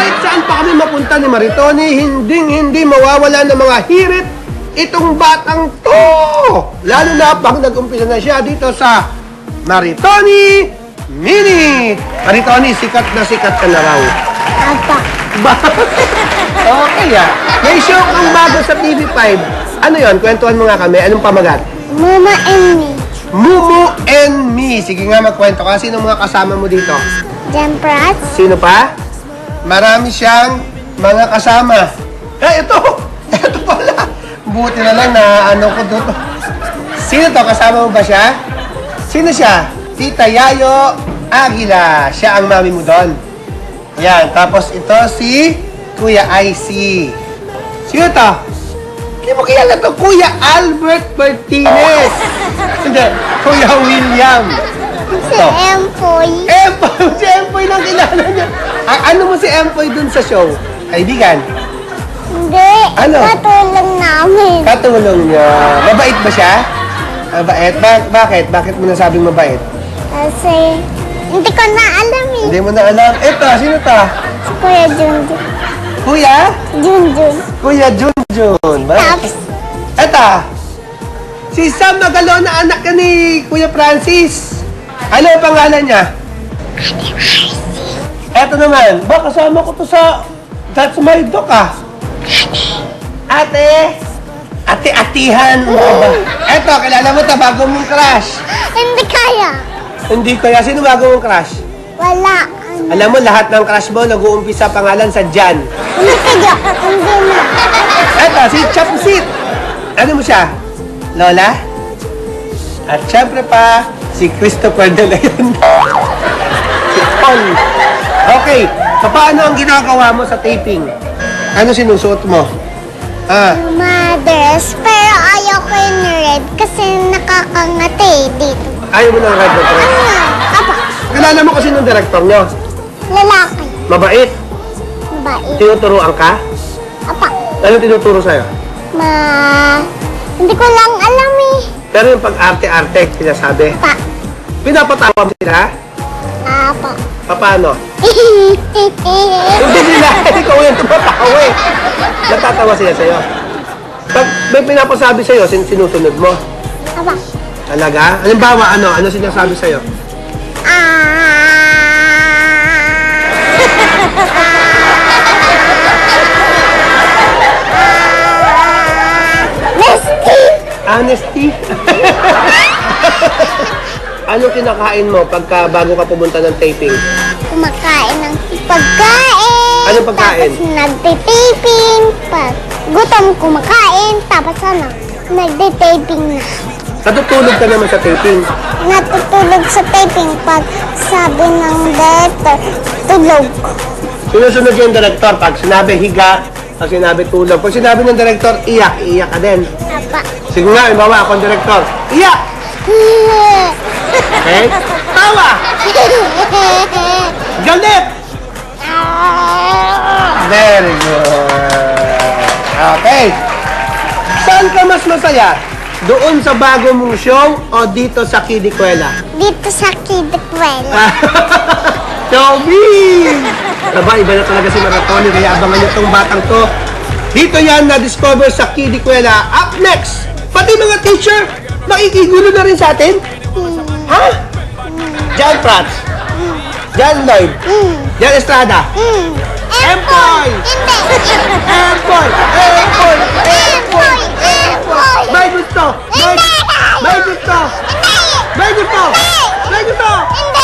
Kahit saan pa kami mapunta ni Maritoni, hindi mawawala ng mga hirit itong batang to. Lalo na pag nag-umpisa na siya dito sa Maritoni Minute. Maritoni, sikat ka na raw. Apa. Okay May show kang bago sa TV5. Ano yon? Kwentuhan mo nga kami. Anong pamagat? Mama and me. Mumu and me. Sige nga, magkwento ka. Sino mga kasama mo dito? Jan Prats. Sino pa? Marami siyang mga kasama. Ito! Ito pala! Buti na lang na ano ko dito. Sino to? Kasama mo ba siya? Sino siya? Tita Yayo Aguila. Siya ang mami mo doon. Yan. Tapos ito si Kuya IC. Sino to? Hindi mo kilala to. Kuya Albert Martinez. Hindi. Kuya William. Si Empoy. Empoy! Si Empoy lang kilala niya. Ano mo si Empoy dun sa show? Kaibigan? Hindi. Ano? Katulong namin. Katulong niya. Mabait ba siya? Mabait? Bakit? Bakit mo nasabing mabait? Kasi hindi ko na alam eh. Hindi mo na alam. Ito, sino to? Si Kuya Junjun. Kuya? Junjun. Kuya Junjun. Tapos, Ito. Si Sam Magalona, anak ka ni Kuya Francis. Ano ang pangalan niya? Ito naman. Ba, kasama ko to sa That's My Dog Ate. Ate-atihan mo ba? Eto, kilala mo ito, bago mong crush. hindi kaya. Hindi kaya. Sino bago mong crush? Wala. Alam mo, lahat ng crush mo, nag-uumpisa pangalan sa Jan. Hindi kaya. Hindi na. Eto, si Chapsit. Ano mo siya? Lola? At syempre pa, si Christopher de Leon. Si Paul. Okay, paano ang ginagawa mo sa taping? Ano sinusuot mo? Mothers. Pero ayaw ko yung red kasi nakakangati dito. Ayaw mo ng red na dress? Apa. Kilala mo kasi ng director nyo? Lalaki. Mabait? Bait. Tinuturuan ka? Apa. Ano tinuturo sa'yo? Hindi ko lang alam eh. Pero yung pag-arte-arte, sinasabi. Pa. Pinapatawa mo sila? Apa. Paano? Hindi nila. Ikaw yung tumatawa eh. Natatawa sila sa'yo. Pag may pinapasabi sa'yo, sinusunod mo. Apa. Talaga? Halimbawa, ano sinasabi sa'yo? Honesty? Anong kinakain mo bago ka pumunta ng taping? Kumakain ng pagkain. Anong pagkain? Tapos nagtitaping. Pag gutom kumakain. Tapos nagtitaping na. Natutulog ka naman sa taping? Natutulog sa taping pag sabi ng director, tulog. Sinusunod yung director. Pag sinabi higa, pag sinabi tulog. Pag sinabi ng director, iyak ka din. Apa. Sige nga, ibawa akong director. Iyak! Okay? Tawa! Galit! Very good. Okay. Saan ka mas masaya? Doon sa bago mong show o dito sa Kidikwela? Dito sa Kidikwela. Toby! Aba, iba na talaga si Maratoni. Kaya abangan niyo itong batang to. Dito yan na-discover sa Kidikwela. Up next! Pati mga teacher, makikigulo na rin sa atin? Ha? Jan Prats? Jan Lloyd? Jan Estrada? Empoy! Empoy! Empoy! Empoy! Empoy! May gusto! May gusto! May gusto! May gusto!